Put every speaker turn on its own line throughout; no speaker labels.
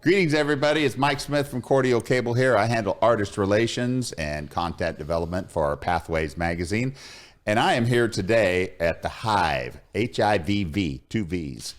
Greetings, everybody. It's Mike Smith from Cordial Cable here. I handle artist relations and content development for our Pathways magazine. And I am here today at the Hive, H-I-V-V, two V's,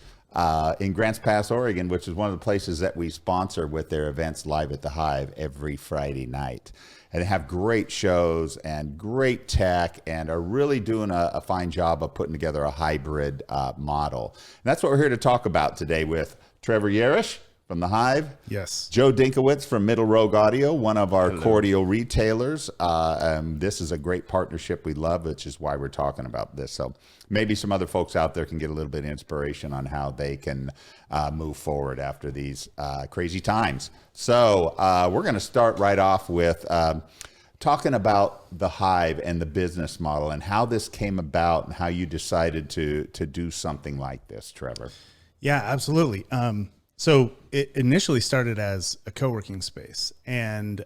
in Grants Pass, Oregon, which is one of the places that we sponsor with their events live at the Hive every Friday night. And they have great shows and great tech and are really doing a fine job of putting together a hybrid model. And that's what we're here to talk about today with Trever Yarrish from the Hive.
Yes.
Joe Dinkowitz from Middle Rogue Audio, one of our Cordial retailers. This is a great partnership we love, which is why we're talking about this. So maybe some other folks out there can get a little bit of inspiration on how they can move forward after these crazy times. So we're going to start right off with talking about the Hive and the business model and how this came about and how you decided to do something like this, Trever.
Yeah, absolutely. So it initially started as a co-working space and,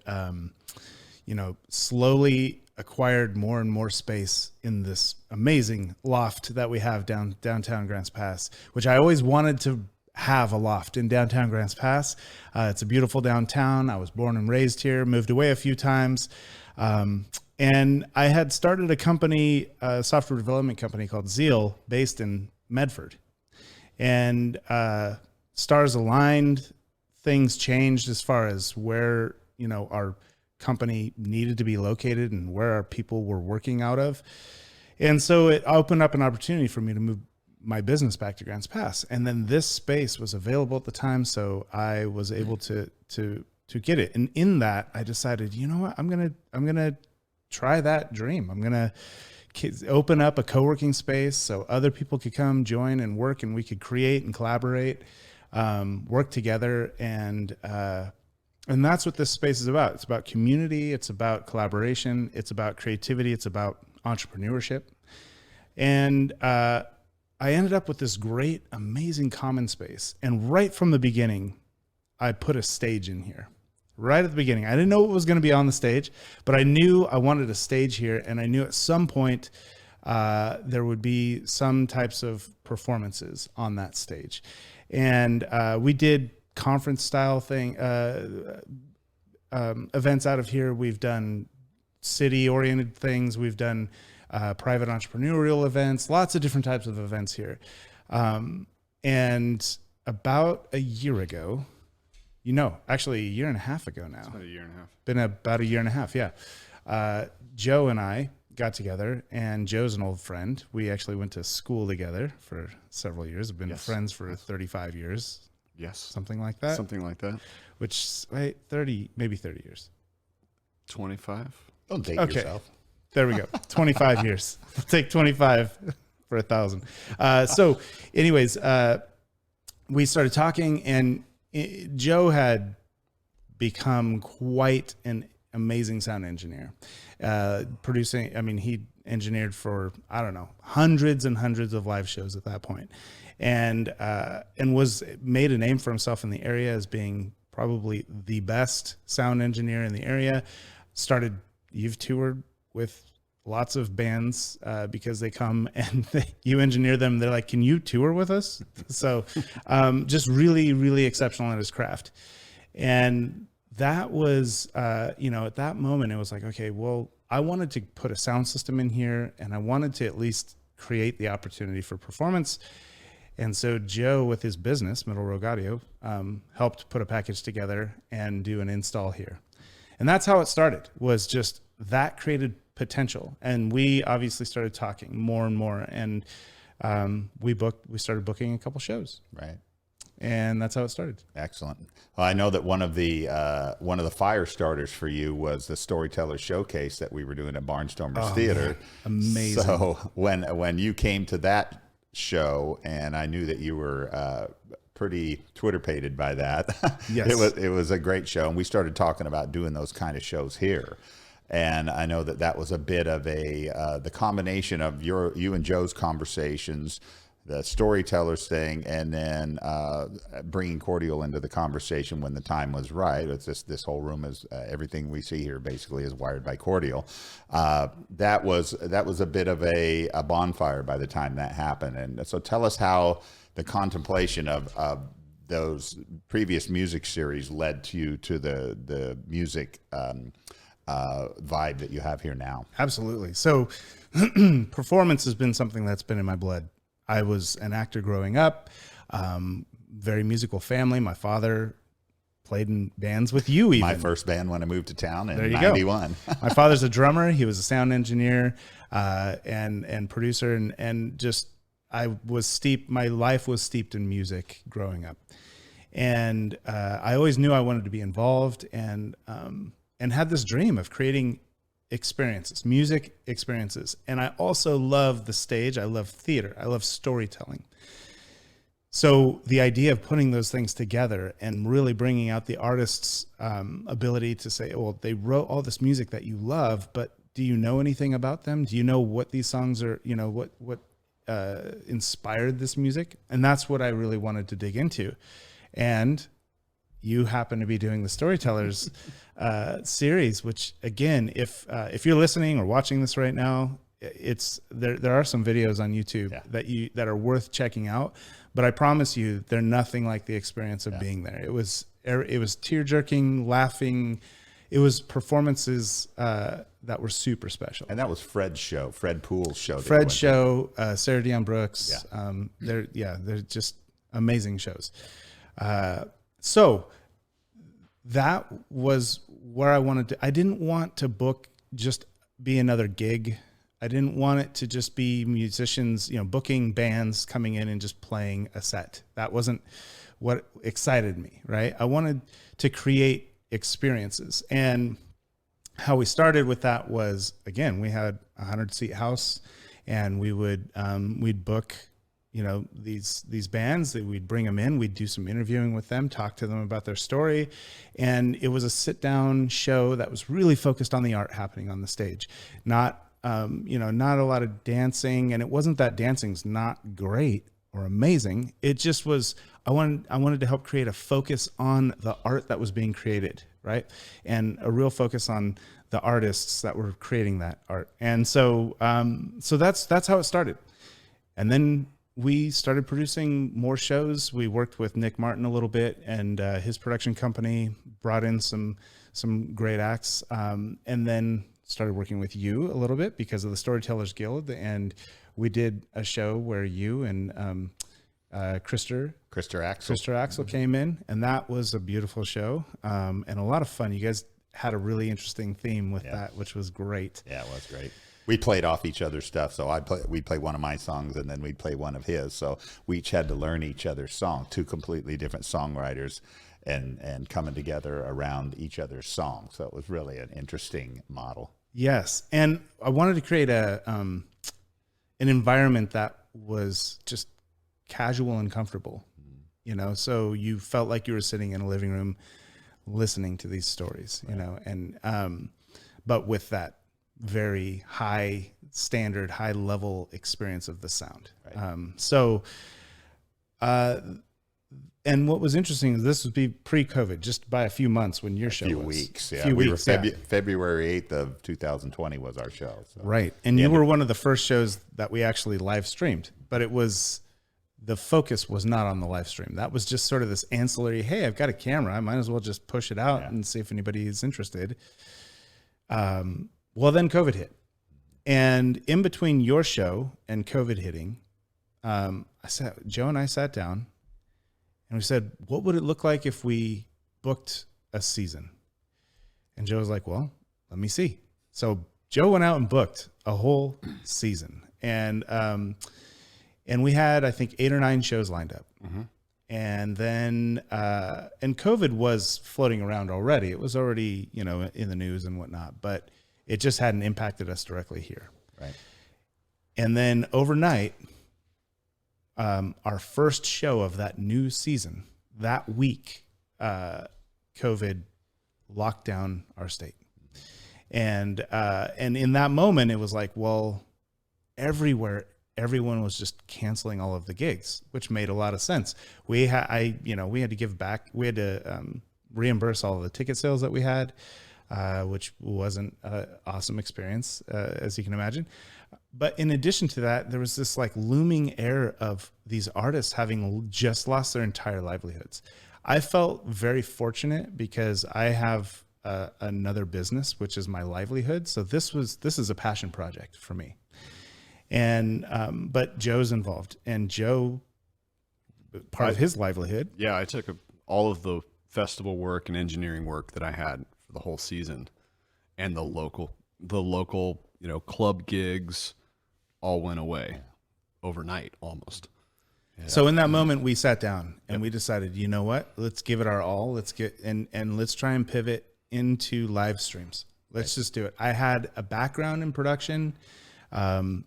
slowly acquired more and more space in this amazing loft that we have downtown Grants Pass, which I always wanted to have a loft in downtown Grants Pass. It's a beautiful downtown. I was born and raised here, moved away a few times. And I had started a company, a software development company called Zeal based in Medford. And, stars aligned, things changed as far as where, our company needed to be located and where our people were working out of. And so it opened up an opportunity for me to move my business back to Grants Pass. And then this space was available at the time. So I was able to get it. And in that I decided, you know what, I'm going to try that dream. I'm going to open up a co-working space so other people could come join and work and we could create and collaborate. Work together, and that's what this space is about. It's about community, it's about collaboration, it's about creativity, it's about entrepreneurship. And I ended up with this great, amazing common space. And right from the beginning, I put a stage in here. Right at the beginning, I didn't know what was going to be on the stage, but I knew I wanted a stage here, and I knew at some point there would be some types of performances on that stage. And we did conference style events out of here. We've done city oriented things. We've done private entrepreneurial events, lots of different types of events here. And about a year ago, actually a year and a half ago now. It's
about a year and a half.
Been about a year and a half. Yeah. Joe and I got together, and Joe's an old friend. We actually went to school together for several years. We've been friends for 35 years.
Yes.
Something like that.
Something like that.
Which, maybe 30 years.
25.
Don't date yourself.
There we go. 25 years. Take 25 for 1,000. So anyways, we started talking, and Joe had become quite an amazing sound engineer. He engineered for, hundreds and hundreds of live shows at that point, and was made a name for himself in the area as being probably the best sound engineer in the area. You've toured with lots of bands because they come and you engineer them. They're like, can you tour with us? So just really, really exceptional at his craft. And that was, at that moment, it was like, okay, well, I wanted to put a sound system in here, and I wanted to at least create the opportunity for performance. And so Joe, with his business, Middle Rogue Audio, helped put a package together and do an install here. And that's how it started, was just that created potential. And we obviously started talking more and more, and we started booking a couple shows.
Right.
And that's how it started.
Excellent. Well, I know that one of the fire starters for you was the Storyteller Showcase that we were doing at Barnstormers Theater.
Amazing.
So when you came to that show, and I knew that you were pretty Twitter-pated by that.
Yes.
It was a great show, and we started talking about doing those kind of shows here. And I know that was a bit of the combination of you and Joe's conversations, the storytellers thing, and then bringing Cordial into the conversation when the time was right. It's just this whole room is everything we see here basically is wired by Cordial. That was a bit of a bonfire by the time that happened. And so tell us how the contemplation of those previous music series led to you to the music vibe that you have here now.
Absolutely. So performance has been something that's been in my blood. I was an actor growing up, very musical family. My father played in bands with you even.
My first band when I moved to town in
There you go.
91.
My father's a drummer. He was a sound engineer and producer. And just, my life was steeped in music growing up. And I always knew I wanted to be involved and had this dream of creating experiences, music experiences. And I also love the stage. I love theater. I love storytelling. So the idea of putting those things together and really bringing out the artist's ability to say, well, they wrote all this music that you love, but do you know anything about them? Do you know what these songs are, what inspired this music? And that's what I really wanted to dig into. And you happen to be doing the Storytellers series, which again, if you're listening or watching this right now, it's there are some videos on YouTube that are worth checking out, but I promise you they're nothing like the experience of being there. It was tear-jerking, laughing. It was performances that were super special.
And that was Fred Poole's show.
Fred's show, Sarah Dionne Brooks. They're just amazing shows. So that was where I wanted to. I didn't want to be another gig. I didn't want it to just be musicians, booking bands coming in and just playing a set. That wasn't what excited me, right? I wanted to create experiences. And how we started with that was, again, we had a 100-seat house, and we would we'd book these bands, that we'd bring them in, we'd do some interviewing with them, talk to them about their story. And it was a sit down show that was really focused on the art happening on the stage, not a lot of dancing. And it wasn't that dancing's not great or amazing. It just was, I wanted to help create a focus on the art that was being created, right? And a real focus on the artists that were creating that art. And so that's how it started. And then we started producing more shows. We worked with Nick Martin a little bit, and his production company brought in some great acts, and then started working with you a little bit because of the Storytellers Guild. And we did a show where you and Krister Axel came in, and that was a beautiful show and a lot of fun. You guys had a really interesting theme with that, which was great.
Yeah, it was great. We played off each other's stuff. So we'd play one of my songs, and then we'd play one of his. So we each had to learn each other's song, two completely different songwriters, and coming together around each other's song. So it was really an interesting model.
Yes. And I wanted to create an environment that was just casual and comfortable, so you felt like you were sitting in a living room listening to these stories, and but with that very high standard, high level experience of the sound. Right. And what was interesting is this would be pre-COVID, just by a few months when your show was.
A few weeks, yeah.
Few weeks,
February 8th of 2020 was our show. So.
Right. And you were one of the first shows that we actually live streamed, but the focus was not on the live stream. That was just sort of this ancillary, hey, I've got a camera, I might as well just push it out and see if anybody is interested. Well, then COVID hit. And in between your show and COVID hitting, Joe and I sat down and we said, what would it look like if we booked a season? And Joe was like, well, let me see. So Joe went out and booked a whole season. And we had, I think, 8 or 9 shows lined up. Mm-hmm. And then, and COVID was floating around already. It was already, in the news and whatnot, but it just hadn't impacted us directly here.
Right.
And then overnight, our first show of that new season, that week, COVID locked down our state. And in that moment, it was like, well, everyone was just canceling all of the gigs, which made a lot of sense. We had to give back. We had to reimburse all of the ticket sales that we had, which wasn't an awesome experience, as you can imagine. But in addition to that, there was this like looming air of these artists having just lost their entire livelihoods. I felt very fortunate because I have another business, which is my livelihood. So this is a passion project for me. And, but Joe's involved, and Joe, part of his livelihood.
Yeah, I took all of the festival work and engineering work that I had for the whole season, and the local, club gigs all went away overnight almost.
Yeah. So in that moment we sat down and we decided, you know what, let's give it our all. Let's get, and let's try and pivot into live streams. Let's just do it. I had a background in production. And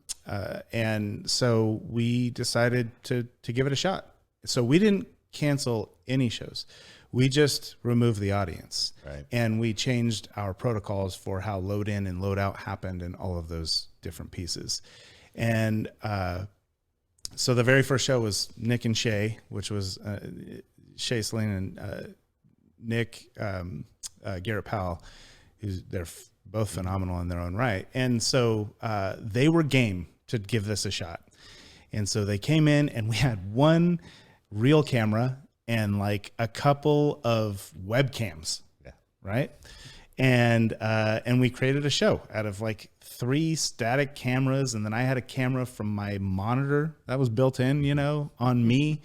so we decided to give it a shot. So we didn't cancel any shows. We just removed the audience,
right?
And we changed our protocols for how load in and load out happened and all of those different pieces. And, so the very first show was Nick and Shea, which was, Shea Celine and, Nick, Garrett Powell, they're both phenomenal in their own right. And so they were game to give this a shot. And so they came in and we had one real camera and like a couple of webcams.
Yeah.
Right. And we created a show out of like 3 static cameras. And then I had a camera from my monitor that was built in, on me.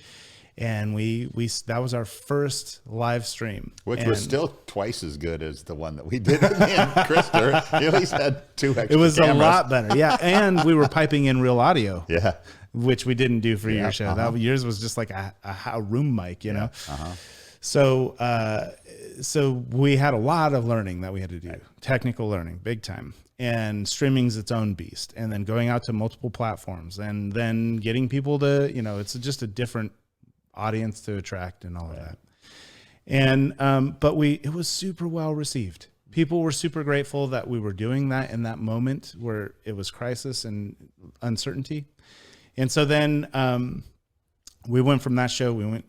And that was our first live stream,
which was still twice as good as the one that we did with me and Krister. You at least had 2 extra.
It was
cameras.
A lot better, yeah. And we were piping in real audio,
yeah,
which we didn't do for your show. That yours was just like a room mic, you know. So we had a lot of learning that we had to do, technical learning, big time. And streaming's its own beast, and then going out to multiple platforms, and then getting people to, it's just a different audience to attract and all of that. And but it was super well received. People were super grateful that we were doing that in that moment where it was crisis and uncertainty. And so then we went from that show,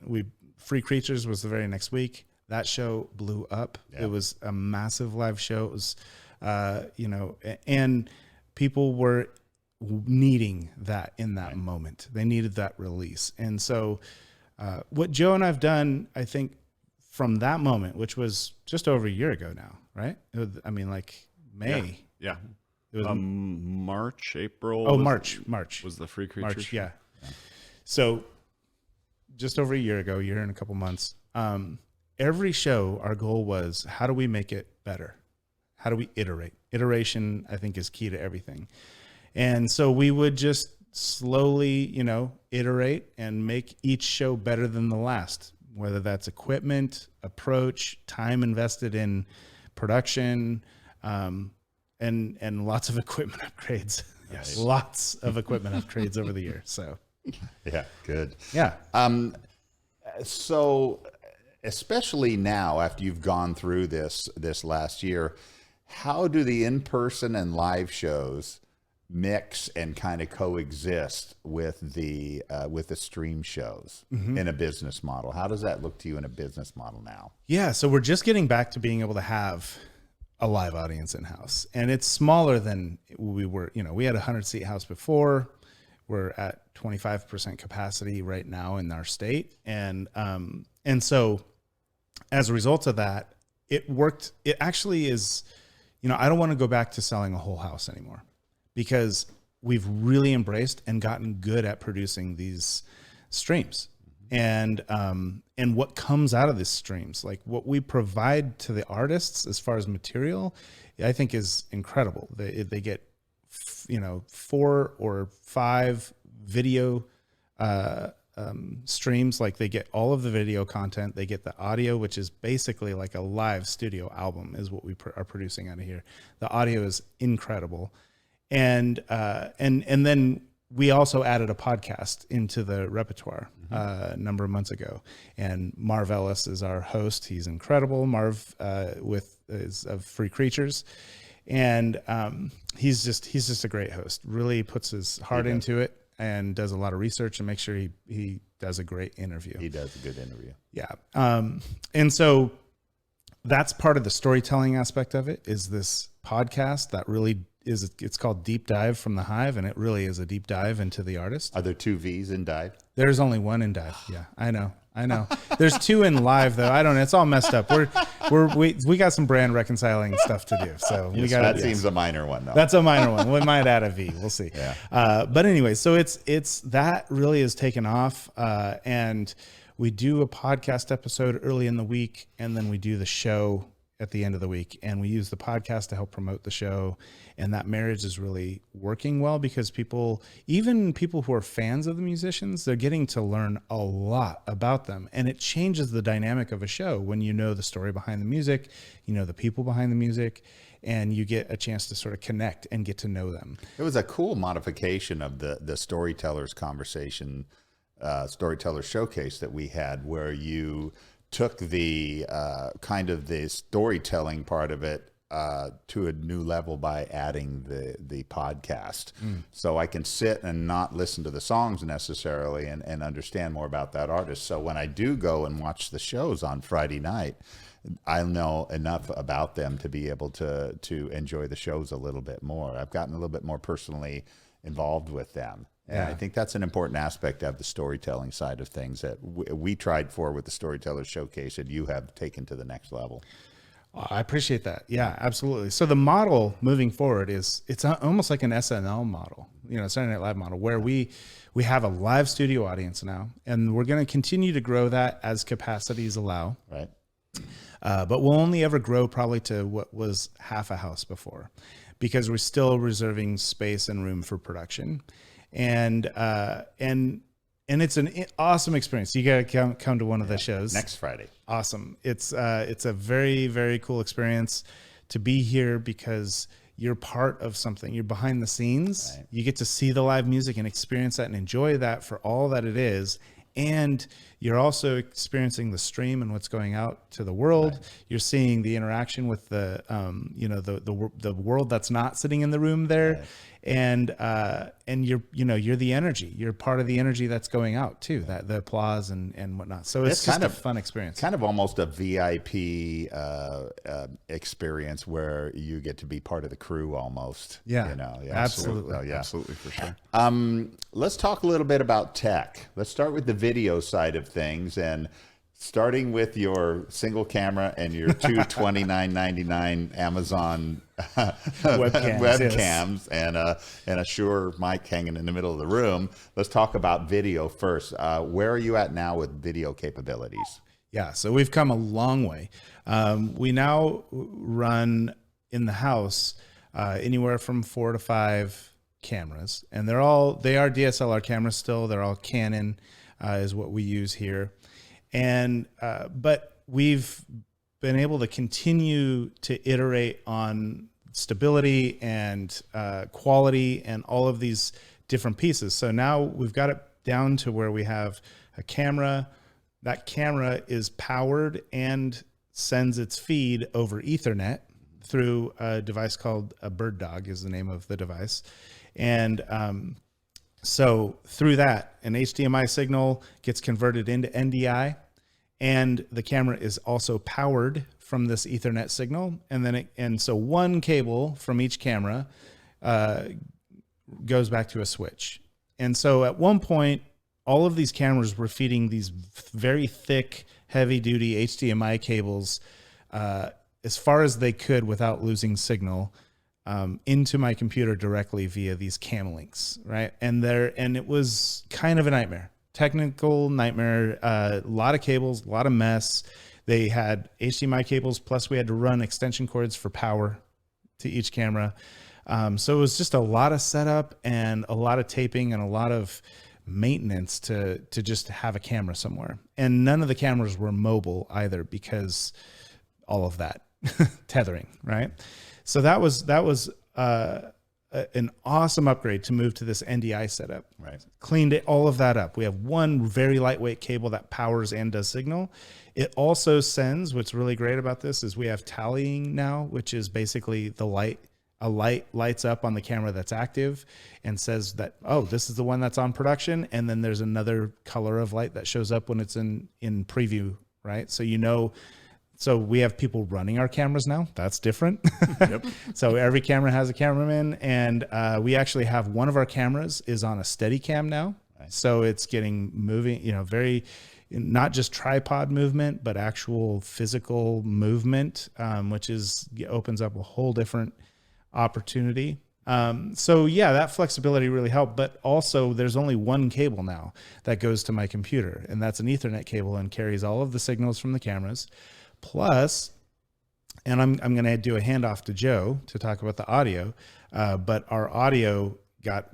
Free Creatures was the very next week. That show blew up. Yeah. It was a massive live show. It was and people were needing that in that moment. They needed that release. And so what Joe and I've done, I think, from that moment, which was just over a year ago now, right? Like May.
Yeah.
It was
March, April.
Oh, March
was the Free Creatures.
March, yeah. So just over a year ago, year and a couple months. Every show, our goal was, how do we make it better? How do we iterate? Iteration, I think, is key to everything. And so we would just slowly, iterate and make each show better than the last, whether that's equipment, approach, time invested in production, and lots of equipment upgrades. Yes. Lots of equipment upgrades over the year. So
yeah, good.
Yeah.
So especially now, after you've gone through this last year, how do the in-person and live shows mix and kind of coexist with the stream shows in a business model? How does that look to you in a business model now?
Yeah, so we're just getting back to being able to have a live audience in house, and it's smaller than we were. We had a 100-seat house before. We're at 25% capacity right now in our state, and so as a result of that, it worked. It actually is. I don't want to go back to selling a whole house anymore, because we've really embraced and gotten good at producing these streams. And what comes out of these streams, like what we provide to the artists as far as material, I think is incredible. They get, 4 or 5 video streams. Like they get all of the video content. They get the audio, which is basically like a live studio album is what we are producing out of here. The audio is incredible. And then we also added a podcast into the repertoire a number of months ago, and Marv Ellis is our host. He's incredible. Marv is of Free Creatures, and he's just a great host. Really puts his heart into it and does a lot of research and makes sure he does a great interview.
He does a good interview.
Yeah. And so that's part of the storytelling aspect of it, is this podcast that really it's called Deep Dive from the Hive, and it really is a deep dive into the artist.
Are there 2 V's in dive?
There's only one in dive. Yeah, I know. There's 2 in live though. I don't know. It's all messed up. We got some brand reconciling stuff to do. So we got
that seems a minor one though.
That's a minor one. We might add a V. We'll see.
Yeah.
But anyway, so it's that really has taken off, and we do a podcast episode early in the week, and then we do the show at the end of the week, and we use the podcast to help promote the show. And that marriage is really working well because even people who are fans of the musicians, they're getting to learn a lot about them. And it changes the dynamic of a show when you know the story behind the music, you know the people behind the music, and you get a chance to sort of connect and get to know them.
It was a cool modification of the storytellers conversation, storyteller showcase that we had, where you took the kind of the storytelling part of it to a new level by adding the podcast. So I can sit and not listen to the songs necessarily and understand more about that artist. So when I do go and watch the shows on Friday night, I know enough about them to be able to enjoy the shows a little bit more. I've gotten a little bit more personally involved with them. And I think that's an important aspect of the storytelling side of things that we tried for with the Storyteller Showcase, and you have taken to the next level.
I appreciate that. Yeah, absolutely. So the model moving forward it's almost like an SNL model, Saturday Night Live model, where we have a live studio audience now, and we're going to continue to grow that as capacities allow.
Right.
But we'll only ever grow probably to what was half a house before, because we're still reserving space and room for production. And it's an awesome experience. You got to come to one of the shows
next Friday.
Awesome. It's a very, very cool experience to be here because you're part of something. You're behind the scenes. Right. You get to see the live music and experience that and enjoy that for all that it is. And you're also experiencing the stream and what's going out to the world. Right. You're seeing the interaction with the world that's not sitting in the room there. Right. And you're the energy. You're part of the energy that's going out too. That the applause and whatnot. So it's just a fun experience.
Kind of almost a VIP experience where you get to be part of the crew almost.
Yeah, absolutely.
Oh, yeah,
absolutely, for sure.
Let's talk a little bit about tech. Let's start with the video side of things, and starting with your single camera and your two $29.99 Amazon webcams, yes. and a Shure mic hanging in the middle of the room. Let's talk about video first. Where are you at now with video capabilities?
Yeah, so we've come a long way. We now run in the house anywhere from 4 to 5 cameras, and they are DSLR cameras still. They're all Canon is what we use here. And but we've been able to continue to iterate on stability and quality and all of these different pieces. So now we've got it down to where we have a camera. That camera is powered and sends its feed over Ethernet through a device called a BirdDog is the name of the device. And so through that, an HDMI signal gets converted into NDI, and the camera is also powered from this Ethernet signal. And then so one cable from each camera goes back to a switch. And so at one point, all of these cameras were feeding these very thick, heavy-duty HDMI cables as far as they could without losing signal into my computer directly via these cam links, right? And it was kind of a nightmare, technical nightmare, a lot of cables, a lot of mess. They had HDMI cables, plus we had to run extension cords for power to each camera. So it was just a lot of setup and a lot of taping and a lot of maintenance to just have a camera somewhere. And none of the cameras were mobile either because all of that tethering, right? So that was an awesome upgrade to move to this NDI setup.
Right.
Cleaned all of that up. We have one very lightweight cable that powers and does signal. It also sends, what's really great about this is we have tallying now, which is basically a light lights up on the camera that's active and says that, oh, this is the one that's on production. And then there's another color of light that shows up when it's in preview, right? So you know So we have people running our cameras now. That's different. So every camera has a cameraman, and we actually have one of our cameras is on a steady cam now. Right. So it's getting moving, very, not just tripod movement, but actual physical movement, which opens up a whole different opportunity. So yeah, that flexibility really helped, but also there's only one cable now that goes to my computer, and that's an Ethernet cable and carries all of the signals from the cameras. Plus, and I'm going to do a handoff to Joe to talk about the audio, but our audio got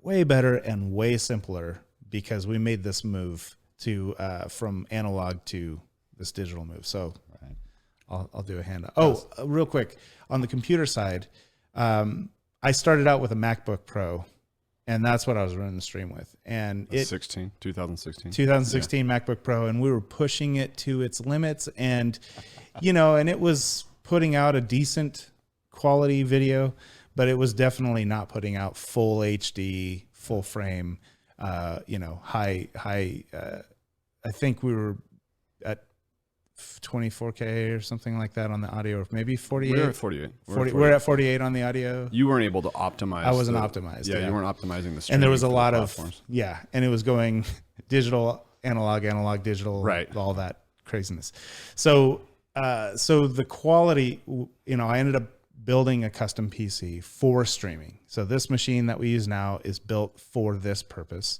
way better and way simpler because we made this move to from analog to this digital move. So right. I'll do a handoff. Oh, real quick on the computer side, I started out with a MacBook Pro, and that's what I was running the stream with. And
2016
MacBook Pro, and we were pushing it to its limits, and and it was putting out a decent quality video, but it was definitely not putting out full HD, full frame, high. I think we were at 24K or something like that on the audio, or maybe 48.
We're at 48.
We're at 48 on the audio.
You weren't able to optimize.
I wasn't optimized.
Yeah, you weren't optimizing the stream.
And there was a lot of and it was going digital, analog, digital,
right?
All that craziness. So, the quality, I ended up building a custom PC for streaming. So this machine that we use now is built for this purpose,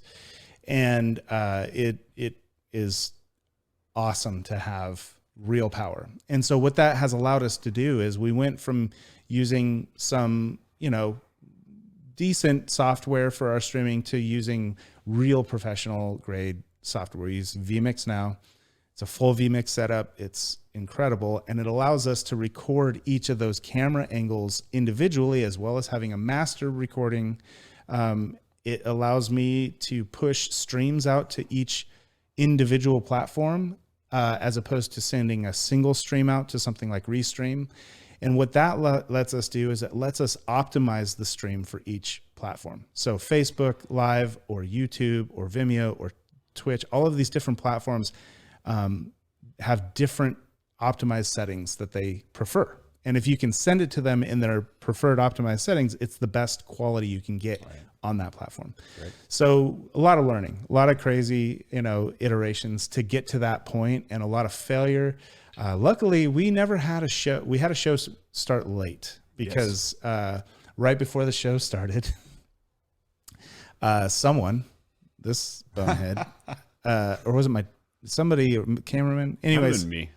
and it is awesome to have real power. And so what that has allowed us to do is we went from using some, decent software for our streaming to using real professional grade software. We use vMix now. It's a full vMix setup. It's incredible. And it allows us to record each of those camera angles individually, as well as having a master recording. It allows me to push streams out to each individual platform, as opposed to sending a single stream out to something like Restream. And what that lets us do is it lets us optimize the stream for each platform. So Facebook Live or YouTube or Vimeo or Twitch, all of these different platforms have different optimized settings that they prefer. And if you can send it to them in their preferred optimized settings, it's the best quality you can get on that platform. Right. So a lot of learning, a lot of crazy, iterations to get to that point, and a lot of failure. Luckily, we never had a show. We had a show start late because right before the show started, this bonehead, or was it somebody, cameraman? Anyways,
me.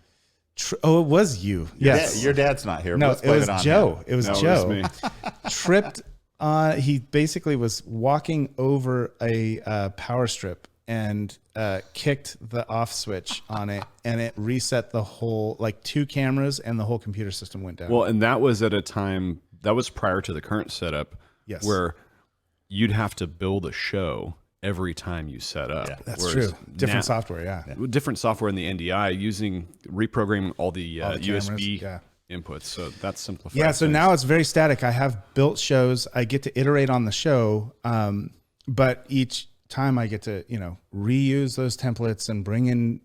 It was you. Yes.
Your dad's not here.
No, it was Joe.
Him.
It was Joe. It was me. Tripped. He basically was walking over a power strip and kicked the off switch on it, and it reset the whole, like 2 cameras, and the whole computer system went down.
Well, and that was at a time that was prior to the current setup, where you'd have to build a show every time you set up.
Yeah, that's true. Different software,
different software in the NDI, reprogramming all the USB inputs. So that's simplified.
Yeah, so now it's very static. I have built shows. I get to iterate on the show, but each time I get to, reuse those templates and bring in,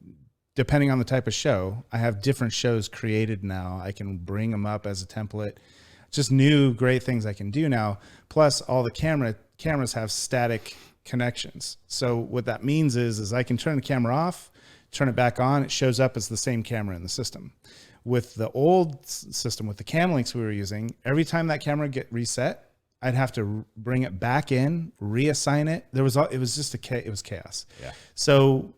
depending on the type of show, I have different shows created now. I can bring them up as a template. Just new great things I can do now. Plus all the cameras have static connections. So what that means is I can turn the camera off, turn it back on. It shows up as the same camera in the system. With the old system, with the cam links we were using, every time that camera get reset, I'd have to bring it back in, reassign it. It was chaos. Yeah. So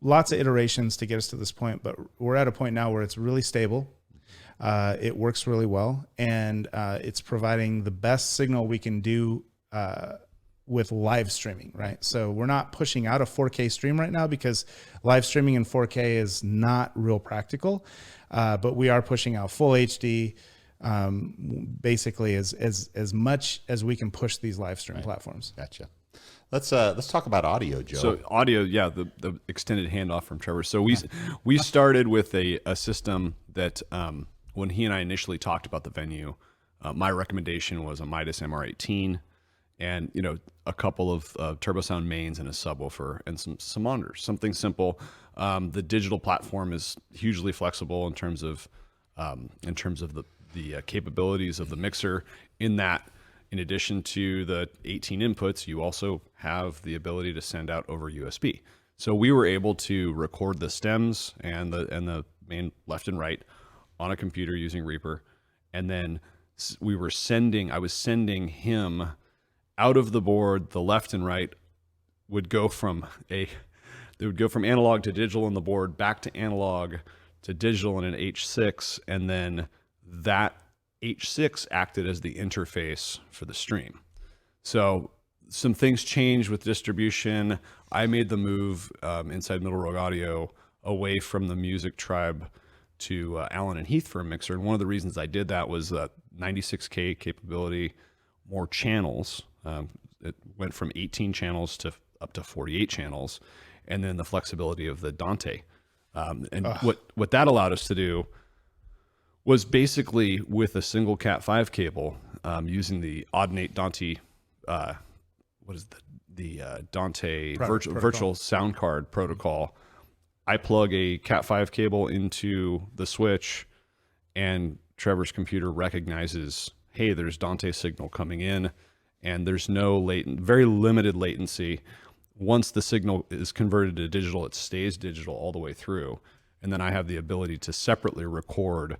lots of iterations to get us to this point, but we're at a point now where it's really stable. It works really well, and it's providing the best signal we can do with live streaming, right? So we're not pushing out a 4K stream right now because live streaming in 4K is not real practical, but we are pushing out full HD, basically as much as we can push these live stream platforms.
Gotcha. Let's talk about audio, Joe.
So audio, the extended handoff from Trever. So we started with a system that when he and I initially talked about the venue, my recommendation was a Midas MR18. and a couple of turbo sound mains and a subwoofer and some monitors, something simple. The digital platform is hugely flexible in terms of the capabilities of the mixer, in that in addition to the 18 inputs, you also have the ability to send out over USB. So we were able to record the stems and the main left and right on a computer using Reaper, and then I was sending him out of the board. The left and right would go from analog to digital on the board, back to analog to digital in an H6, and then that H6 acted as the interface for the stream. So some things changed with distribution. I made the move inside Middle Rogue Audio away from the Music Tribe to Allen and Heath for a mixer. And one of the reasons I did that was 96K capability, more channels. It went from 18 channels to up to 48 channels, and then the flexibility of the Dante. What that allowed us to do was basically with a single Cat5 cable, using the Audinate Dante, Dante virtual sound card protocol. I plug a Cat5 cable into the switch, and Trevor's computer recognizes, hey, there's Dante signal coming in, and there's no very limited latency. Once the signal is converted to digital, it stays digital all the way through. And then I have the ability to separately record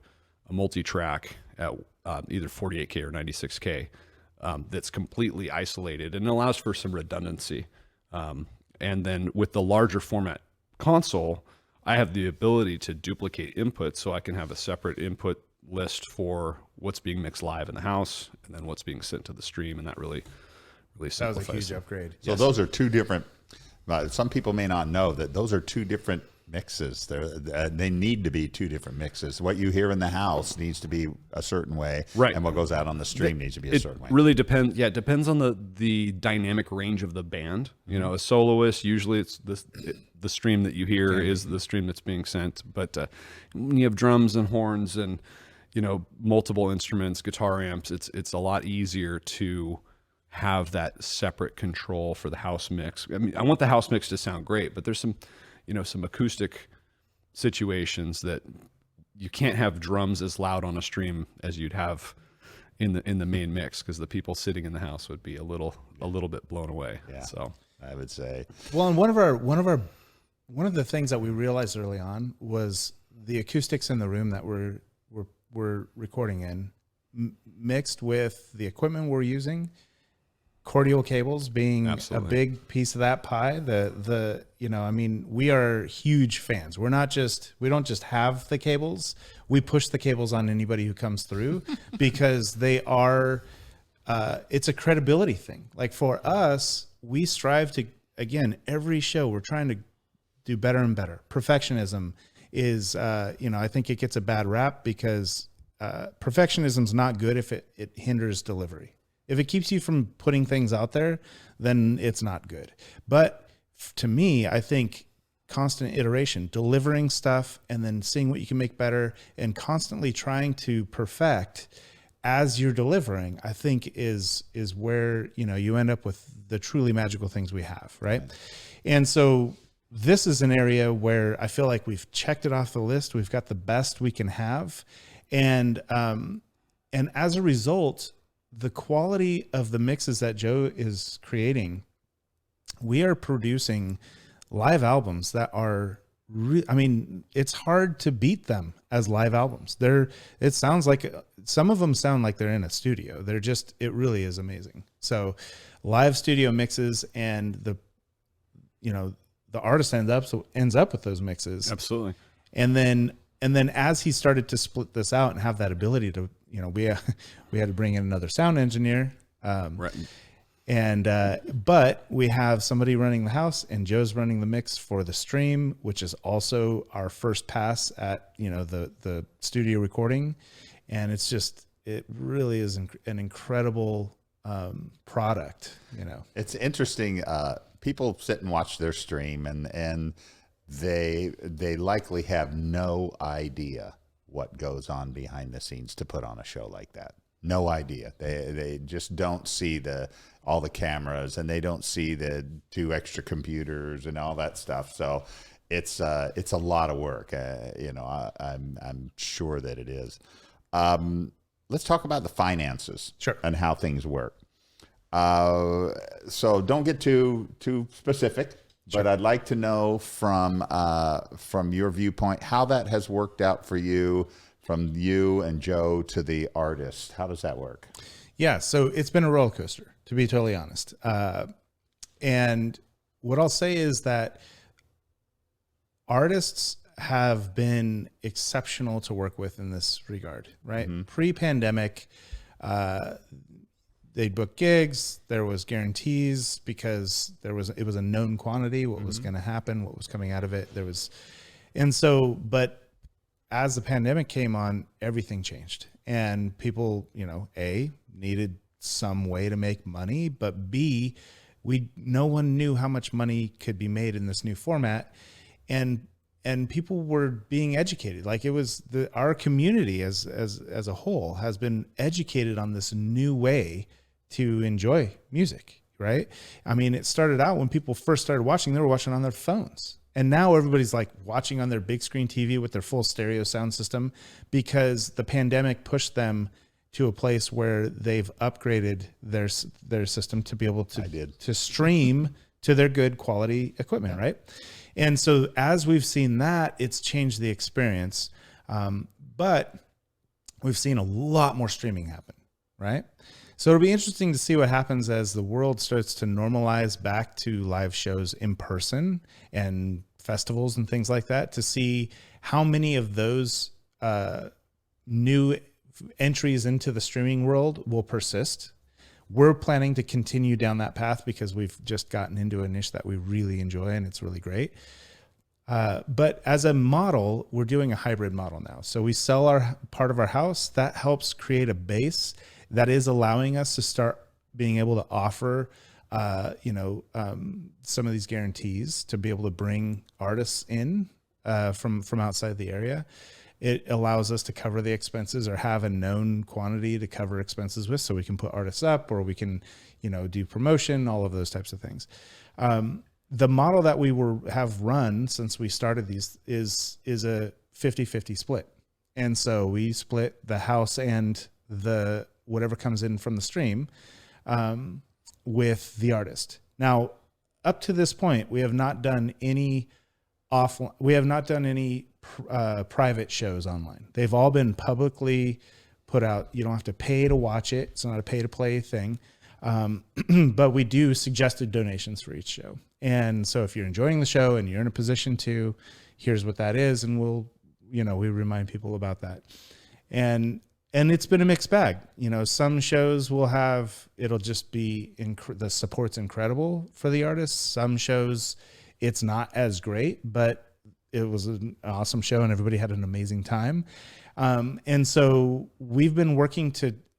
a multi-track at either 48K or 96K that's completely isolated and allows for some redundancy. And then with the larger format console, I have the ability to duplicate inputs, so I can have a separate input list for what's being mixed live in the house and then what's being sent to the stream, and that really simplifies.
That was a huge upgrade.
So those are two different. Some people may not know that those are two different mixes. They need to be two different mixes. What you hear in the house needs to be a certain way,
right?
And what goes out on the stream needs to be a certain way.
It really depends. Yeah, it depends on the dynamic range of the band. A soloist, usually it's the stream that you hear is the stream that's being sent. But when you have drums and horns and multiple instruments, guitar amps, it's a lot easier to have that separate control for the house mix. I mean, I want the house mix to sound great, but there's some acoustic situations that you can't have drums as loud on a stream as you'd have in the main mix, because the people sitting in the house would be a little bit blown away.
Yeah,
so
I would say.
Well, and one of the things that we realized early on was the acoustics in the room that we're recording in, mixed with the equipment we're using. Cordial cables being
Absolutely.
a big piece of that pie. We are huge fans. We don't just have the cables. We push the cables on anybody who comes through because they are, it's a credibility thing. Like for us, we strive to, again, every show we're trying to do better and better. Perfectionism is, I think it gets a bad rap because perfectionism's not good if it hinders delivery. If it keeps you from putting things out there, then it's not good. But to me, I think constant iteration, delivering stuff and then seeing what you can make better and constantly trying to perfect as you're delivering, I think is where, you end up with the truly magical things we have, right? And so this is an area where I feel like we've checked it off the list. We've got the best we can have. And as a result, the quality of the mixes that Joe is creating, we are producing live albums that are, it's hard to beat them as live albums. It sounds like, some of them sound like they're in a studio. It really is amazing. So live studio mixes, and the artist ends up with those mixes.
Absolutely.
And then as he started to split this out and have that ability to, we had to bring in another sound engineer.
Right.
But we have somebody running the house, and Joe's running the mix for the stream, which is also our first pass at, the studio recording. And it really is an incredible product,
It's interesting. People sit and watch their stream, and they likely have no idea what goes on behind the scenes to put on a show like that. no idea. They just don't see all the cameras, and they don't see the 2 extra computers and all that stuff. So it's a lot of work. I'm sure that it is. Let's talk about the finances,
Sure.
and how things work. So don't get too specific, sure. But I'd like to know from your viewpoint how that has worked out for you, from you and Joe to the artist. How does that work?
Yeah, so it's been a roller coaster, to be totally honest. And what I'll say is that artists have been exceptional to work with in this regard, right? Mm-hmm. Pre-pandemic, they'd book gigs. There was guarantees because it was a known quantity, what was going to happen, what was coming out of it. But as the pandemic came on, everything changed, and people, needed some way to make money, but B, no one knew how much money could be made in this new format. And people were being educated. Like, it was our community as a whole has been educated on this new way to enjoy music, right? I mean, it started out when people first started watching, they were watching on their phones. And now everybody's like watching on their big screen TV with their full stereo sound system, because the pandemic pushed them to a place where they've upgraded their system to be able to stream to their good quality equipment, right? And so as we've seen that, it's changed the experience. But we've seen a lot more streaming happen, right? So it'll be interesting to see what happens as the world starts to normalize back to live shows in person and festivals and things like that, to see how many of those new entries into the streaming world will persist. We're planning to continue down that path because we've just gotten into a niche that we really enjoy, and it's really great. But as a model, we're doing a hybrid model now. So we sell our part of our house. That helps create a base that is allowing us to start being able to offer, some of these guarantees to be able to bring artists in from outside the area. It allows us to cover the expenses, or have a known quantity to cover expenses with, so we can put artists up, or we can, do promotion, all of those types of things. The model that we have run since we started these is a 50-50 split. And so we split the house and the whatever comes in from the stream with the artist. Now, up to this point, we have not done any offline. We have not done any private shows online. They've all been publicly put out. You don't have to pay to watch it. It's not a pay to play thing. But we do suggested donations for each show. And so if you're enjoying the show and you're in a position to, here's what that is. And we remind people about that. And it's been a mixed bag. Some shows it'll just be, the support's incredible for the artists. Some shows, it's not as great, but it was an awesome show and everybody had an amazing time. And so we've been working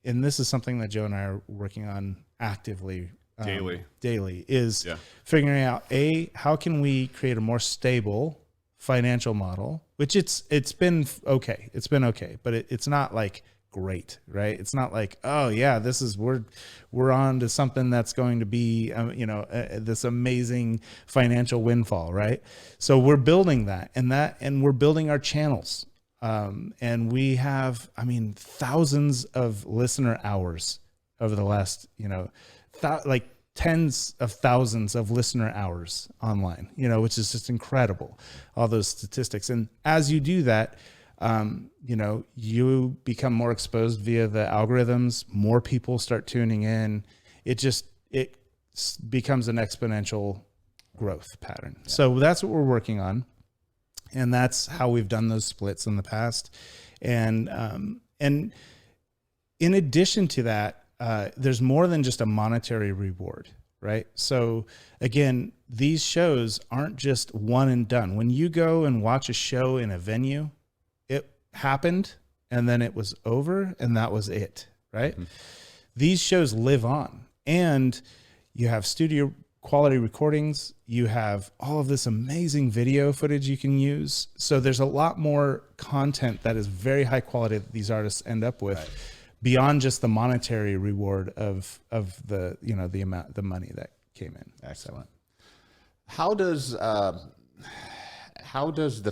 and this is something that Joe and I are working on actively daily is figuring out, how can we create a more stable financial model, which it's been okay. It's been okay, but it's not like great, right? It's not like, oh yeah, we're on to something that's going to be, this amazing financial windfall, right? So we're building that, and we're building our channels. And we have, thousands of listener hours over the last, tens of thousands of listener hours online, which is just incredible, all those statistics. And as you do that, you become more exposed via the algorithms, more people start tuning in. It becomes an exponential growth pattern. Yeah. So that's what we're working on. And that's how we've done those splits in the past. And in addition to that, there's more than just a monetary reward, right? So again, these shows aren't just one and done. When you go and watch a show in a venue, it happened and then it was over and that was it, right? Mm-hmm. These shows live on, and you have studio quality recordings. You have all of this amazing video footage you can use. So there's a lot more content that is very high quality that these artists end up with, right, beyond just the monetary reward of the, the money that came in.
Excellent. How does the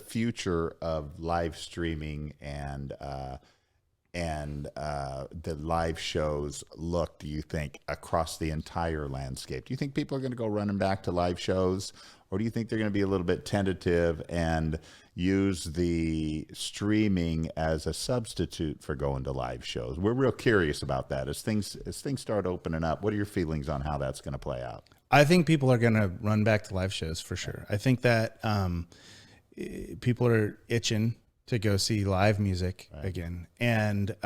future of live streaming and the live shows look, do you think, across the entire landscape? Do you think people are going to go running back to live shows, or do you think they're going to be a little bit tentative and use the streaming as a substitute for going to live shows? We're real curious about that. As things start opening up, what are your feelings on how that's going to play out?
I think people are going to run back to live shows for sure. I think that people are itching to go see live music again. And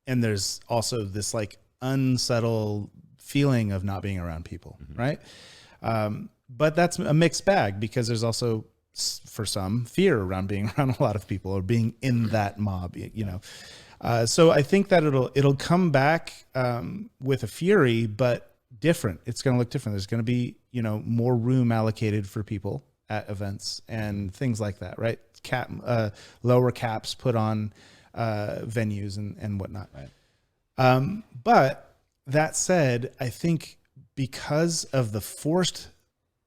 there's also this like unsettled feeling of not being around people. Right. But that's a mixed bag, because there's also, for some, fear around being around a lot of people or being in that mob, so I think that it'll come back with a fury, but different. It's going to look different. There's going to be, more room allocated for people at events and things like that, right? Lower caps put on venues and whatnot. Right. But that said, I think because of the forced,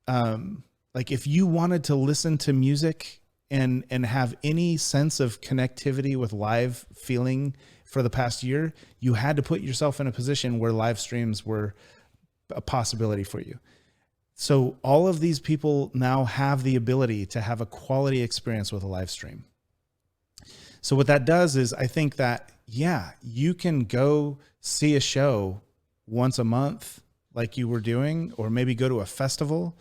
like if you wanted to listen to music and have any sense of connectivity with live feeling for the past year, you had to put yourself in a position where live streams were a possibility for you. So all of these people now have the ability to have a quality experience with a live stream. So what that does is, I think that, you can go see a show once a month like you were doing, or maybe go to a festival,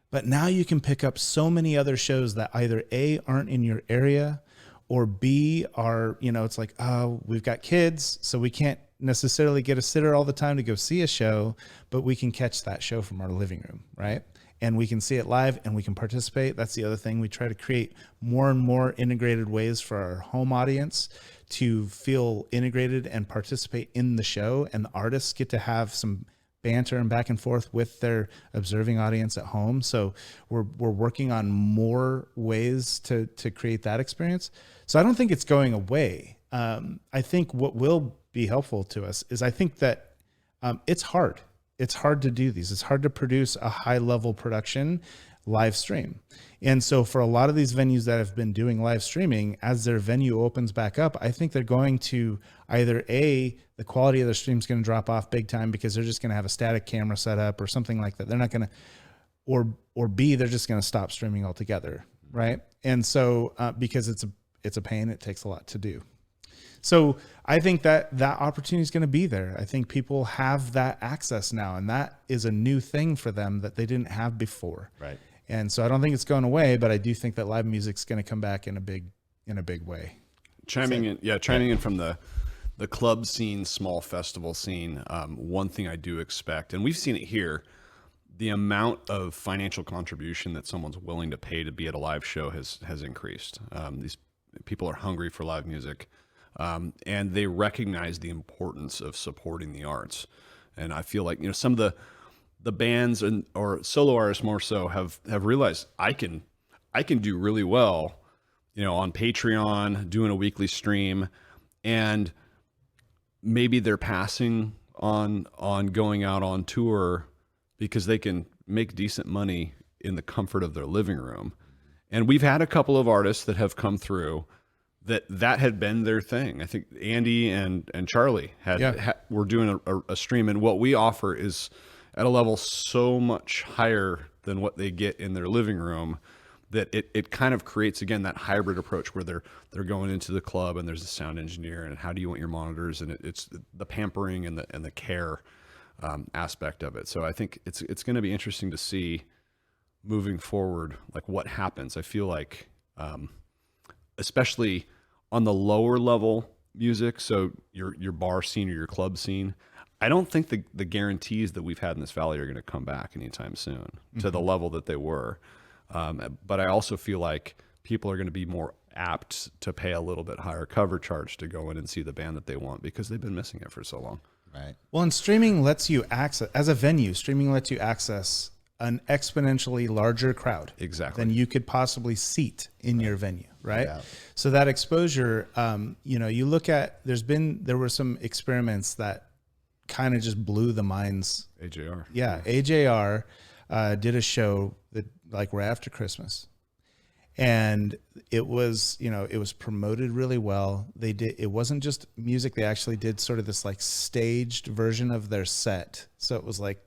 but now you can pick up so many other shows that either A, aren't in your area, or B, are, it's like, oh, we've got kids, so we can't necessarily get a sitter all the time to go see a show, but we can catch that show from our living room, right? And we can see it live and we can participate. That's the other thing. We try to create more and more integrated ways for our home audience to feel integrated and participate in the show. And the artists get to have some banter and back and forth with their observing audience at home. So we're working on more ways to create that experience. So I don't think it's going away. I think what will be helpful to us is, I think that it's hard. It's hard to do these. It's hard to produce a high level production live stream. And so for a lot of these venues that have been doing live streaming, as their venue opens back up, I think they're going to either A, the quality of their stream is going to drop off big time because they're just going to have a static camera set up or something like that. They're not going to, or B, they're just going to stop streaming altogether. Right. And so because it's a pain, it takes a lot to do. So I think that opportunity is going to be there. I think people have that access now, and that is a new thing for them that they didn't have before.
Right.
And so I don't think it's going away, but I do think that live music's going to come back in a big way.
Chiming in from the club scene, small festival scene. One thing I do expect, and we've seen it here, the amount of financial contribution that someone's willing to pay to be at a live show has increased. These people are hungry for live music. And they recognize the importance of supporting the arts. And I feel like, some of the bands or solo artists more so have realized I can do really well, on Patreon, doing a weekly stream, and maybe they're passing on going out on tour because they can make decent money in the comfort of their living room. And we've had a couple of artists that have come through that had been their thing. I think Andy and Charlie were doing a stream, and what we offer is at a level so much higher than what they get in their living room that it kind of creates, again, that hybrid approach where they're going into the club and there's a sound engineer and how do you want your monitors, and it's the pampering and the care aspect of it. So I think it's going to be interesting to see moving forward, like what happens. I feel like, especially on the lower level music, so your bar scene or your club scene, I don't think the guarantees that we've had in this valley are going to come back anytime soon to the level that they were. But I also feel like people are going to be more apt to pay a little bit higher cover charge to go in and see the band that they want because they've been missing it for so long.
Right.
Well, and streaming lets you access, as a venue, streaming lets you access an exponentially larger crowd
Exactly.
than you could possibly seat in your venue, right?
Yeah.
So that exposure, you look at, there were some experiments that kind of just blew the minds.
AJR.
Yeah, AJR did a show that like right after Christmas, and it was promoted really well. It wasn't just music. They actually did sort of this like staged version of their set. So it was like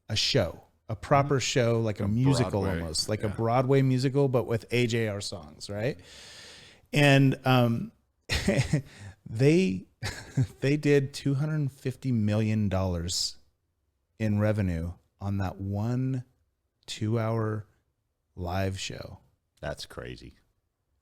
a show, a proper show, like a musical
Broadway,
almost, like a Broadway musical, but with AJR songs, right? And they did $250 million in revenue on that 1 2-hour live show.
That's crazy.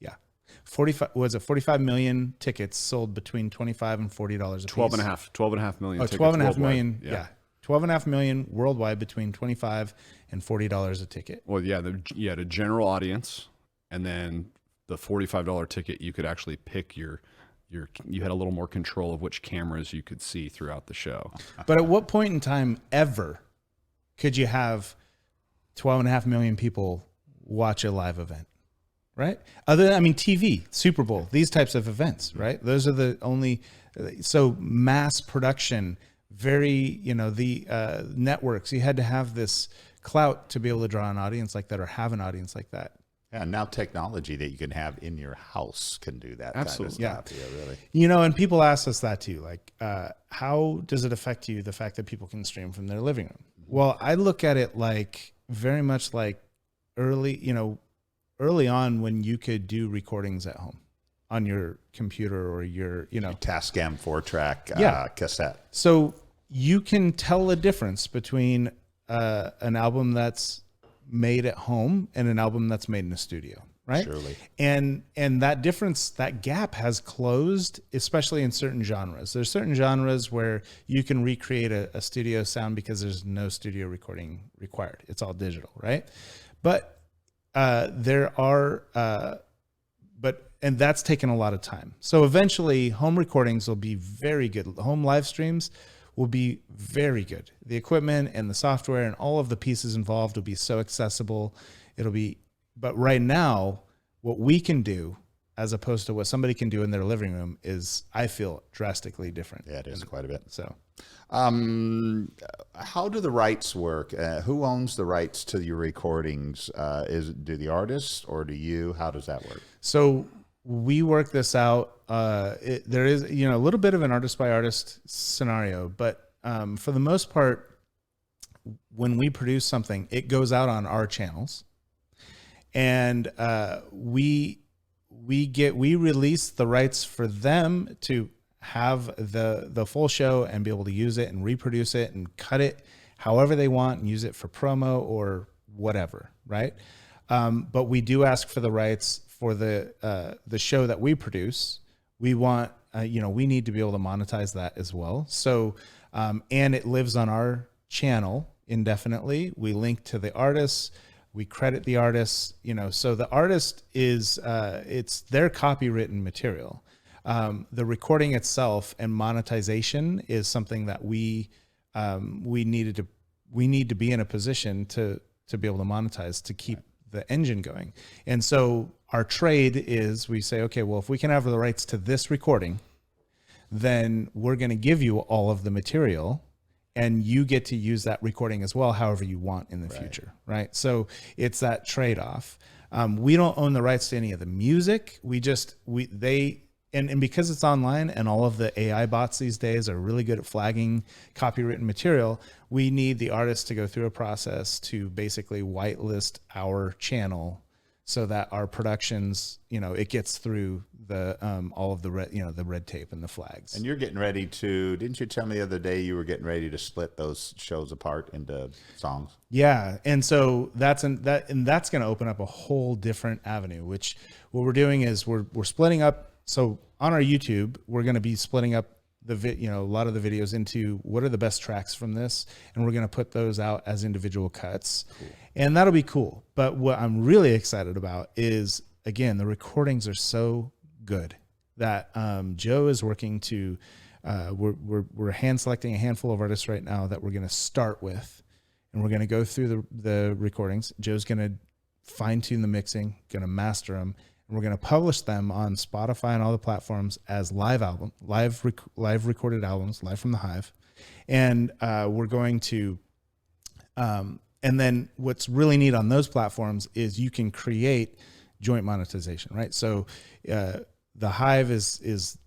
Yeah. 45 million tickets sold between $25 and $40 a piece.
12.5 million.
Oh,
tickets
12.5
worldwide.
million. Yeah. 12.5 million worldwide between $25 and $40 a ticket.
Well, yeah, you had a general audience, and then the $45 ticket, you could actually pick you had a little more control of which cameras you could see throughout the show.
But at what point in time ever could you have 12.5 million people watch a live event, right? TV, Super Bowl, these types of events, right? Those are the only, so mass production, the networks, you had to have this clout to be able to draw an audience like that or have an audience like that.
Yeah, now technology that you can have in your house can do that.
Absolutely.
Kind of stuff. Yeah, really.
And people ask us that too. Like, how does it affect you, the fact that people can stream from their living room? Well, I look at it like very much like early on when you could do recordings at home on your computer or your
Tascam 4-track cassette.
So you can tell a difference between an album that's made at home and an album that's made in a studio, right?
Surely.
And that difference, that gap has closed, especially in certain genres. There's certain genres where you can recreate a studio sound because there's no studio recording required. It's all digital, right? But and that's taken a lot of time. So eventually home recordings will be very good. Home live streams will be very good. The equipment and the software and all of the pieces involved will be so accessible. But right now, what we can do as opposed to what somebody can do in their living room is, I feel, drastically different.
Yeah, it is quite a bit.
So,
how do the rights work? Who owns the rights to your recordings? Do the artists or do you? How does that work?
So we work this out. There is, a little bit of an artist by artist scenario, but for the most part, when we produce something, it goes out on our channels, and we release the rights for them to have the full show and be able to use it and reproduce it and cut it however they want and use it for promo or whatever, right? But we do ask for the rights for the show that we produce. We want, we need to be able to monetize that as well. So, and it lives on our channel indefinitely. We link to the artists, we credit the artists, so the artist is, it's their copywritten material. The recording itself and monetization is something that we need to be in a position to be able to monetize, to keep the engine going. And so our trade is, we say, okay, well, if we can have the rights to this recording, then we're going to give you all of the material and you get to use that recording as well, however you want in the future. Right. So it's that trade-off. We don't own the rights to any of the music. And because it's online and all of the AI bots these days are really good at flagging copywritten material, we need the artist to go through a process to basically whitelist our channel so that our productions, it gets through the all of the red tape and the flags.
And you're getting ready to, didn't you tell me the other day you were getting ready to split those shows apart into songs?
Yeah, and so that's going to open up a whole different avenue. Which what we're doing is we're splitting up. So on our YouTube, we're going to be splitting up a lot of the videos into what are the best tracks from this, and we're going to put those out as individual cuts. Cool. And that'll be cool. But what I'm really excited about is, again, the recordings are so good that Joe is working to we're hand selecting a handful of artists right now that we're going to start with, and we're going to go through the recordings. Joe's going to fine tune the mixing, going to master them, and we're going to publish them on Spotify and all the platforms as live recorded albums, live from the Hive. And we're going to, and then what's really neat on those platforms is you can create joint monetization, right? So the Hive is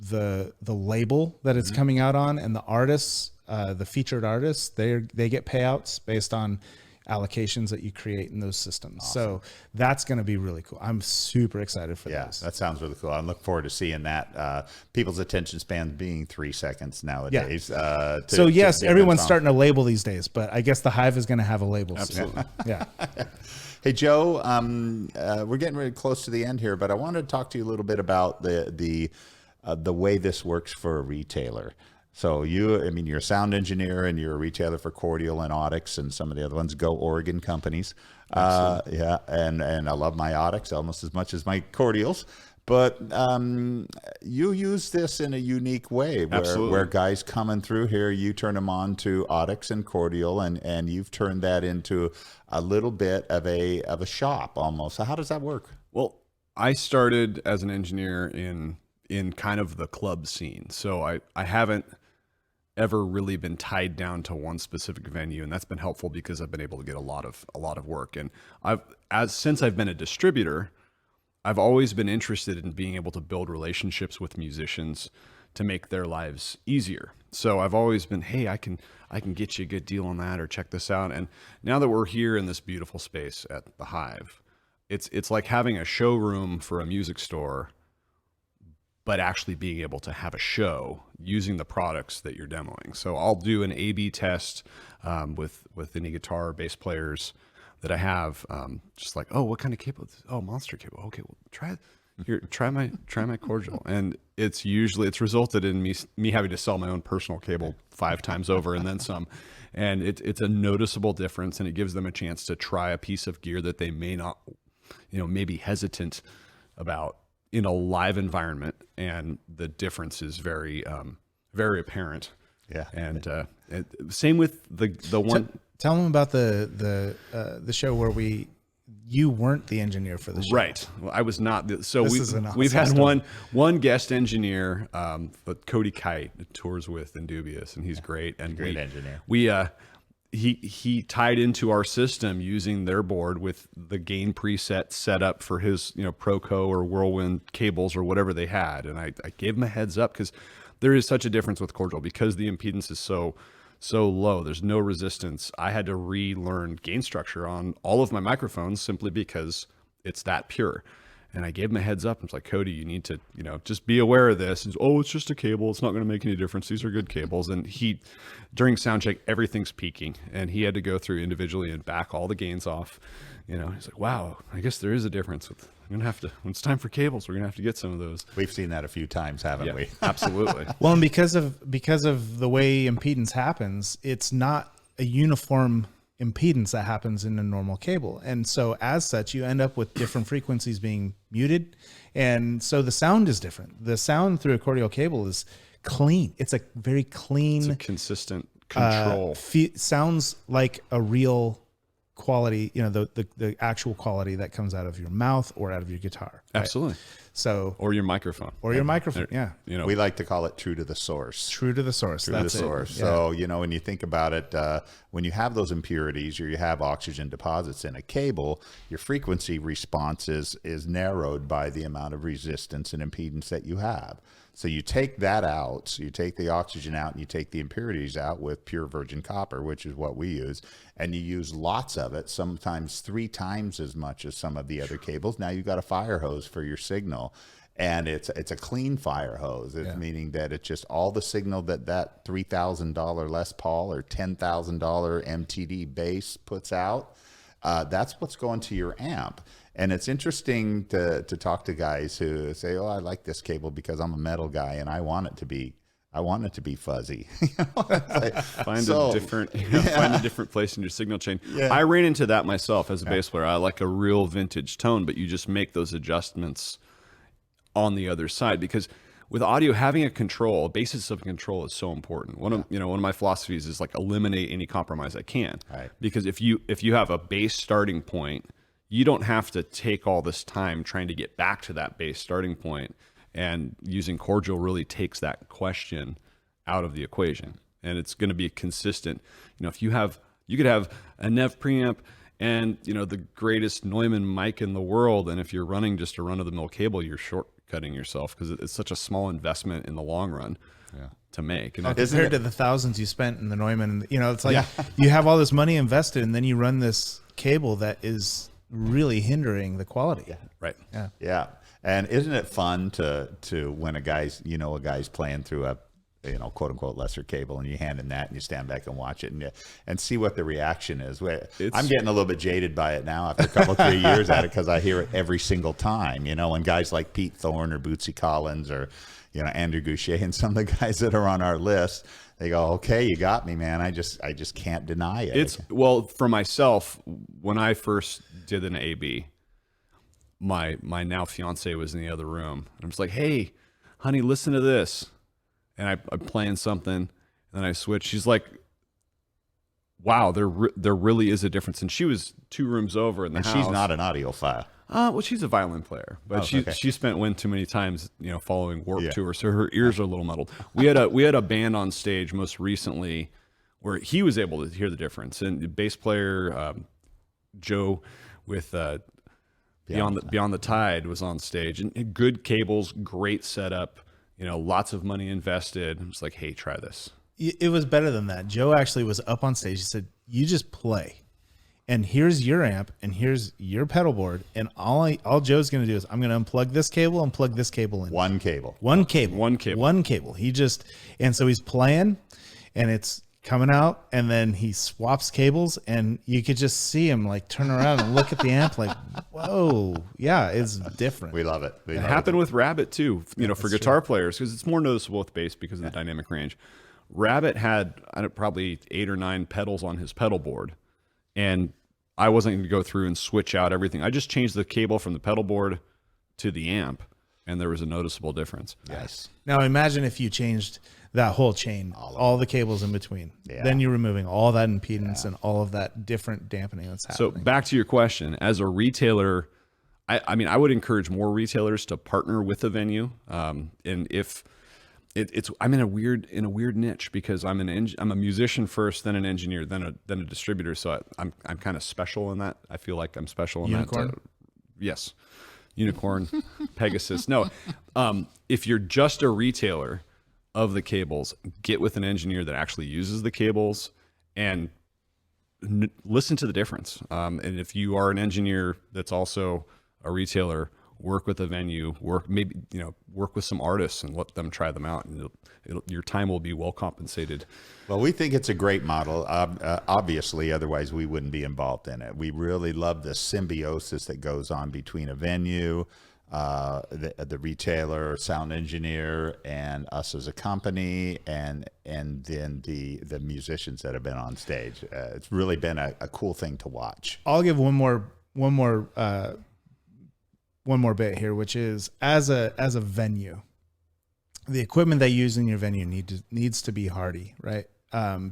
the label that it's coming out on, and the artists, the featured artists, they get payouts based on allocations that you create in those systems. Awesome. So that's going to be really cool. I'm super excited for this.
That sounds really cool. I look forward to seeing that. People's attention span being 3 seconds nowadays. Yeah.
So yes, everyone's starting to label these days, but I guess the Hive is going to have a label.
Absolutely.
Yeah.
Hey, Joe, we're getting really close to the end here, but I wanted to talk to you a little bit about the way this works for a retailer. So you're a sound engineer and you're a retailer for Cordial and Audix and some of the other ones, Go Oregon companies. Yeah. And I love my Audix almost as much as my Cordials, but you use this in a unique way where guys coming through here, you turn them on to Audix and Cordial, and you've turned that into a little bit of a shop almost. So how does that work?
Well, I started as an engineer in kind of the club scene. So I haven't ever really been tied down to one specific venue, and that's been helpful because I've been able to get a lot of work. And since I've been a distributor, I've always been interested in being able to build relationships with musicians to make their lives easier. So I've always been, hey, I can get you a good deal on that, or check this out. And now that we're here in this beautiful space at the Hive, it's like having a showroom for a music store, but actually being able to have a show using the products that you're demoing. So I'll do an A/B test with any guitar or bass players that I have, just like, oh, what kind of cable? Oh, monster cable. Okay, well, try my Cordial. And it's resulted in me having to sell my own personal cable 5 times over and then some. And it's a noticeable difference, and it gives them a chance to try a piece of gear that they may not, may be hesitant about in a live environment, and the difference is very, very apparent. Yeah. And same with the one.
Tell them about the show where you weren't the engineer for the show.
Right. Well, I was not. So we've had one guest engineer, but Cody Kite tours with Indubious, and he's great. And
great engineer.
He tied into our system using their board with the gain preset set up for his, Proco or Whirlwind cables or whatever they had. And I gave him a heads up because there is such a difference with Cordial because the impedance is so low. There's no resistance. I had to relearn gain structure on all of my microphones simply because it's that pure. And I gave him a heads up. I was like, Cody, you need to, just be aware of this. And it's just a cable. It's not going to make any difference. These are good cables. And during sound check, everything's peaking. And he had to go through individually and back all the gains off. He's like, wow, I guess there is a difference. When it's time for cables, we're going to have to get some of those.
We've seen that a few times, haven't we?
Absolutely.
Well, and because of the way impedance happens, it's not a uniform impedance that happens in a normal cable. And so as such, you end up with different frequencies being muted. And so the sound is different. The sound through a Cordial cable is clean. It's a very clean,
it's a consistent control.
Sounds like a real quality, the actual quality that comes out of your mouth or out of your guitar. Right?
Absolutely.
So,
or your microphone.
Yeah.
We like to call it true to the source.
True to the source.
That's it. Yeah. So, when you think about it, when you have those impurities or you have oxygen deposits in a cable, your frequency response is narrowed by the amount of resistance and impedance that you have. So you take that out, so you take the oxygen out and you take the impurities out with pure virgin copper, which is what we use, and you use lots of it, sometimes 3 times as much as some of the other cables. Now you've got a fire hose for your signal, and it's a clean fire hose. It's meaning that it's just all the signal that $3,000 Les Paul or $10,000 MTD bass puts out. That's what's going to your amp. And it's interesting to talk to guys who say, oh, I like this cable because I'm a metal guy and I want it to be fuzzy.
Find a different place in your signal chain. Yeah. I ran into that myself as a bass player. I like a real vintage tone, but you just make those adjustments on the other side, because with audio, having a control, a basis of control is so important. One of my philosophies is like eliminate any compromise I can.
Right.
Because if you have a base starting point, you don't have to take all this time trying to get back to that base starting point. And using Cordial really takes that question out of the equation. And it's going to be consistent. If you could have a Nev preamp and the greatest Neumann mic in the world, and if you're running just a run-of-the-mill cable, you're shortcutting yourself because it's such a small investment in the long run to make. And
compared to the thousands you spent in the Neumann, it's like you have all this money invested, and then you run this cable that is really hindering the quality.
Yeah.
Right.
Yeah. And isn't it fun to when a guy's playing through a quote unquote lesser cable, and you hand him that and you stand back and watch it and see what the reaction is. I'm getting a little bit jaded by it now after a couple, 3 years at it, because I hear it every single time, and guys like Pete Thorne or Bootsy Collins or, Andrew Goucher and some of the guys that are on our list, they go, okay, you got me, man. I just can't deny it.
Well, for myself, when I first did an AB, my now fiance was in the other room, and I'm just like, hey, honey, listen to this. And I'm playing something, and then I switch. She's like, wow, there really is a difference. And she was 2 rooms over in the house.
She's not an audiophile.
Well, she's a violin player, but she spent one too many times, following Warped Tour, so her ears are a little muddled. We had a band on stage most recently where he was able to hear the difference. And the bass player Joe with Beyond the Tide was on stage, and good cables, great setup. Lots of money invested. I'm just like, hey, try this.
It was better than that. Joe actually was up on stage. He said, you just play. And here's your amp, and here's your pedal board. And all Joe's going to do is, I'm going to unplug this cable and plug this cable in.
One cable.
And so he's playing, and it's coming out, and then he swaps cables, and you could just see him like turn around and look at the amp like, whoa, yeah, it's different.
We love it.
It happened with Rabbit too, for guitar players, because it's more noticeable with bass because of the dynamic range. Rabbit had probably 8 or 9 pedals on his pedal board, and I wasn't going to go through and switch out everything. I just changed the cable from the pedal board to the amp, and there was a noticeable difference.
Yes.
Now imagine if you changed that whole chain, all the cables in between. Yeah. Then you're removing all that impedance and all of that different dampening that's happening.
So back to your question, as a retailer, I mean, I would encourage more retailers to partner with a venue. And if I'm in a weird niche, because I'm a musician first, then an engineer, then a distributor. So I'm kind of special in that. I feel like I'm special in that. Yes. Unicorn, Pegasus. No, if you're just a retailer of the cables, get with an engineer that actually uses the cables and listen to the difference. And if you are an engineer that's also a retailer, work with a venue, work with some artists and let them try them out, and your time will be well compensated.
Well, we think it's a great model. Obviously, otherwise we wouldn't be involved in it. We really love the symbiosis that goes on between a venue, the retailer, sound engineer, and us as a company, and then the musicians that have been on stage. It's really been a cool thing to watch.
I'll give one more bit here, which is as a venue, the equipment that you use in your venue needs to be hardy, right?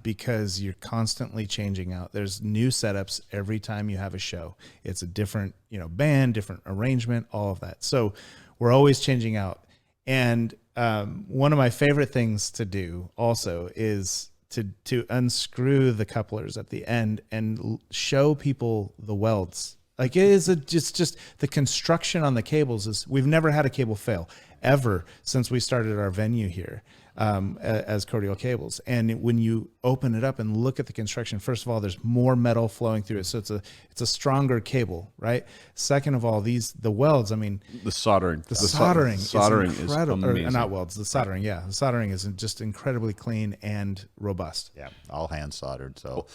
Because you're constantly changing out. There's new setups every time you have a show. It's a different, band, different arrangement, all of that. So we're always changing out. And one of my favorite things to do also is to unscrew the couplers at the end and show people the welds. Like it is just the construction on the cables is, we've never had a cable fail ever since we started our venue here as Cordial Cables. And when you open it up and look at the construction, first of all, there's more metal flowing through it, so it's a stronger cable, right? Second of all, the welds, I mean,
the soldering
is incredible.
Is amazing.
Not welds, the soldering, yeah. The soldering is just incredibly clean and robust.
Yeah, all hand soldered. So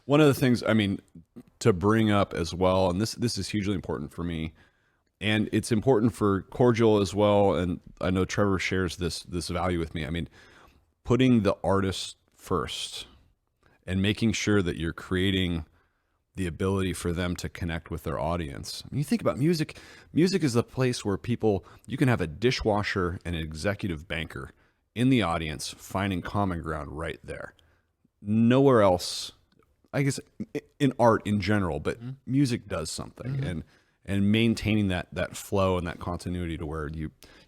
one of the things, I mean, to bring up as well, and this is hugely important for me, and it's important for Cordial as well, and I know Trever shares this value with me. I mean, putting the artist first and making sure that you're creating the ability for them to connect with their audience. I mean, you think about music. Music is the place where you can have a dishwasher and an executive banker in the audience finding common ground right there. Nowhere else, I guess, in art in general, but music does something. And maintaining that flow and that continuity to where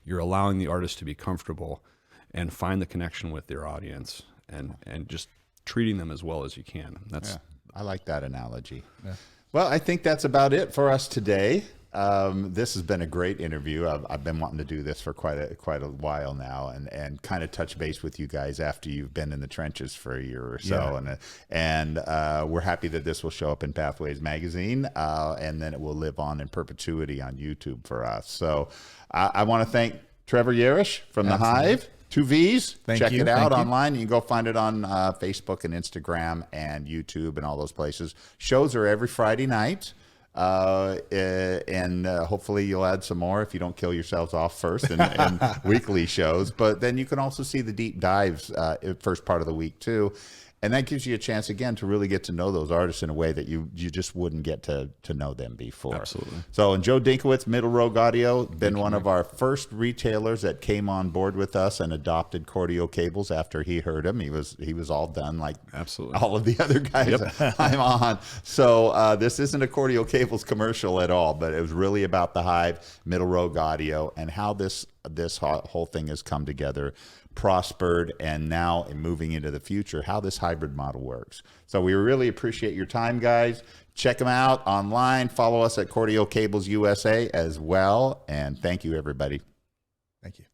you're allowing the artist to be comfortable and find the connection with their audience and just treating them as well as you can.
I like that analogy. Yeah. Well, I think that's about it for us today. This has been a great interview. I've been wanting to do this for quite a while now, and kind of touch base with you guys after you've been in the trenches for a year or so. Yeah. And we're happy that this will show up in Pathways Magazine, and then it will live on in perpetuity on YouTube for us. So I want to thank Trever Yarrish from the Hive. 2 V's. Check it out online. You can go find it on Facebook and Instagram and YouTube and all those places. Shows are every Friday night. And hopefully you'll add some more if you don't kill yourselves off first and weekly shows. But then you can also see the deep dives first part of the week too. And that gives you a chance, again, to really get to know those artists in a way that you just wouldn't get to know them before.
Absolutely.
So, and Joe Dinkowitz, Middle Rogue Audio, been one of our first retailers that came on board with us and adopted Cordial cables after he heard them. He was all done like
absolutely
all of the other guys I'm on. So this isn't a Cordial cables commercial at all, but it was really about the Hive, Middle Rogue Audio, and how this whole thing has come together, prospered, and now in moving into the future, how this hybrid model works. So we really appreciate your time, guys. Check them out online. Follow us at Cordial Cables USA as well. And thank you, everybody.
Thank you.